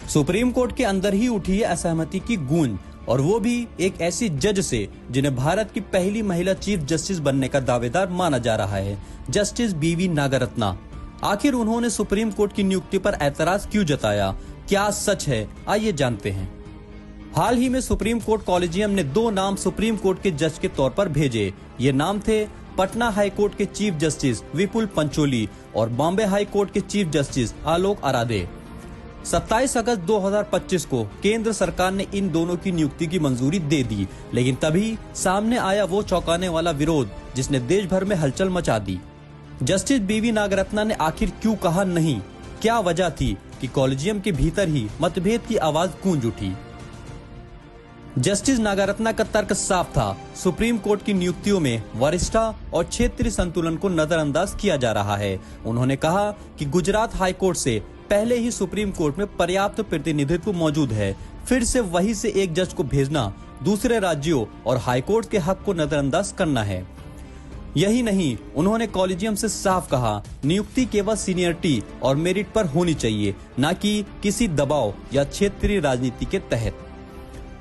Supreme court के अंदर ही उठी है असहमति की गूंज, और वो भी एक ऐसी जज से जिन्हें भारत की पहली महिला चीफ जस्टिस बनने का दावेदार माना जा रहा है, जस्टिस बीवी नागरत्ना। आखिर उन्होंने सुप्रीम कोर्ट की नियुक्ति पर ऐतराज क्यों जताया, क्या सच है, आइए जानते हैं। हाल ही में सुप्रीम कोर्ट कॉलेजियम ने 2 नाम सुप्रीम कोर्ट के जज के तौर पर भेजे। ये नाम थे पटना हाई कोर्ट के चीफ जस्टिस विपुल पंचोली और बॉम्बे हाई कोर्ट के चीफ जस्टिस आलोक आराधे। 27 अगस्त 2025 को केंद्र सरकार ने इन दोनों की नियुक्ति की मंजूरी दे दी, लेकिन तभी सामने आया वो चौंकाने वाला विरोध जिसने देश भर में हलचल मचा दी। जस्टिस बीवी नागरत्ना ने आखिर क्यों कहा नहीं? क्या वजह थी कि कॉलेजियम के भीतर ही मतभेद की आवाज गूंज उठी? जस्टिस नागरत्ना का तर्क साफ था, सुप्रीम कोर्ट की नियुक्तियों में वरिष्ठता और क्षेत्रीय संतुलन को नजरअंदाज किया जा रहा है। उन्होंने कहा कि गुजरात हाई कोर्ट से पहले ही सुप्रीम कोर्ट में पर्याप्त प्रतिनिधित्व मौजूद है, फिर से वहीं से एक जज को भेजना दूसरे राज्यों और हाई कोर्ट के हक को नजरअंदाज करना है। यही नहीं, उन्होंने कॉलेजियम से साफ कहा, नियुक्ति केवल सीनियरिटी और मेरिट पर होनी चाहिए, न कि किसी दबाव या क्षेत्रीय राजनीति के तहत।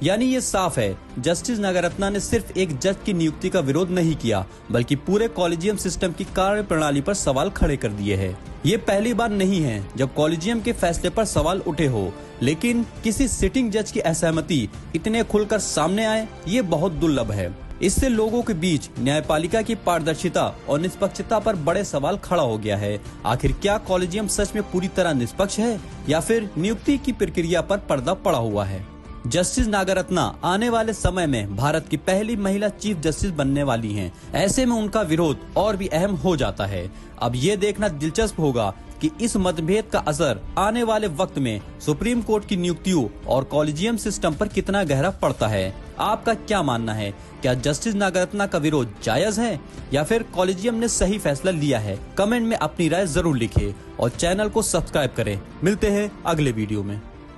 यानी ये साफ है, जस्टिस नागरत्ना ने सिर्फ एक जज की नियुक्ति का विरोध नहीं किया, बल्कि पूरे कॉलेजियम सिस्टम की कार्य प्रणाली पर सवाल खड़े कर दिए हैं। ये पहली बार नहीं है जब कॉलेजियम के फैसले पर सवाल उठे हो, लेकिन किसी सिटिंग जज की असहमति इतने खुलकर सामने आए, ये बहुत दुर्लभ है। इससे लोगों के बीच न्यायपालिका की पारदर्शिता और निष्पक्षता पर बड़े सवाल खड़ा हो गया है। आखिर क्या कॉलेजियम सच में पूरी तरह निष्पक्ष है या फिर नियुक्ति की प्रक्रिया पर पर्दा पड़ा हुआ है? जस्टिस नागरत्ना आने वाले समय में भारत की पहली महिला चीफ जस्टिस बनने वाली हैं। ऐसे में उनका विरोध और भी अहम हो जाता है। अब ये देखना दिलचस्प होगा कि इस मतभेद का असर आने वाले वक्त में सुप्रीम कोर्ट की नियुक्तियों और कॉलेजियम सिस्टम पर कितना गहरा पड़ता है। आपका क्या मानना है? क्या जस्टिस नागरत्ना का विरोध जायज है या फिर कॉलेजियम ने सही फैसला लिया है? कमेंट में अपनी राय जरूर लिखें और चैनल को सब्सक्राइब करें। मिलते हैं अगले वीडियो में।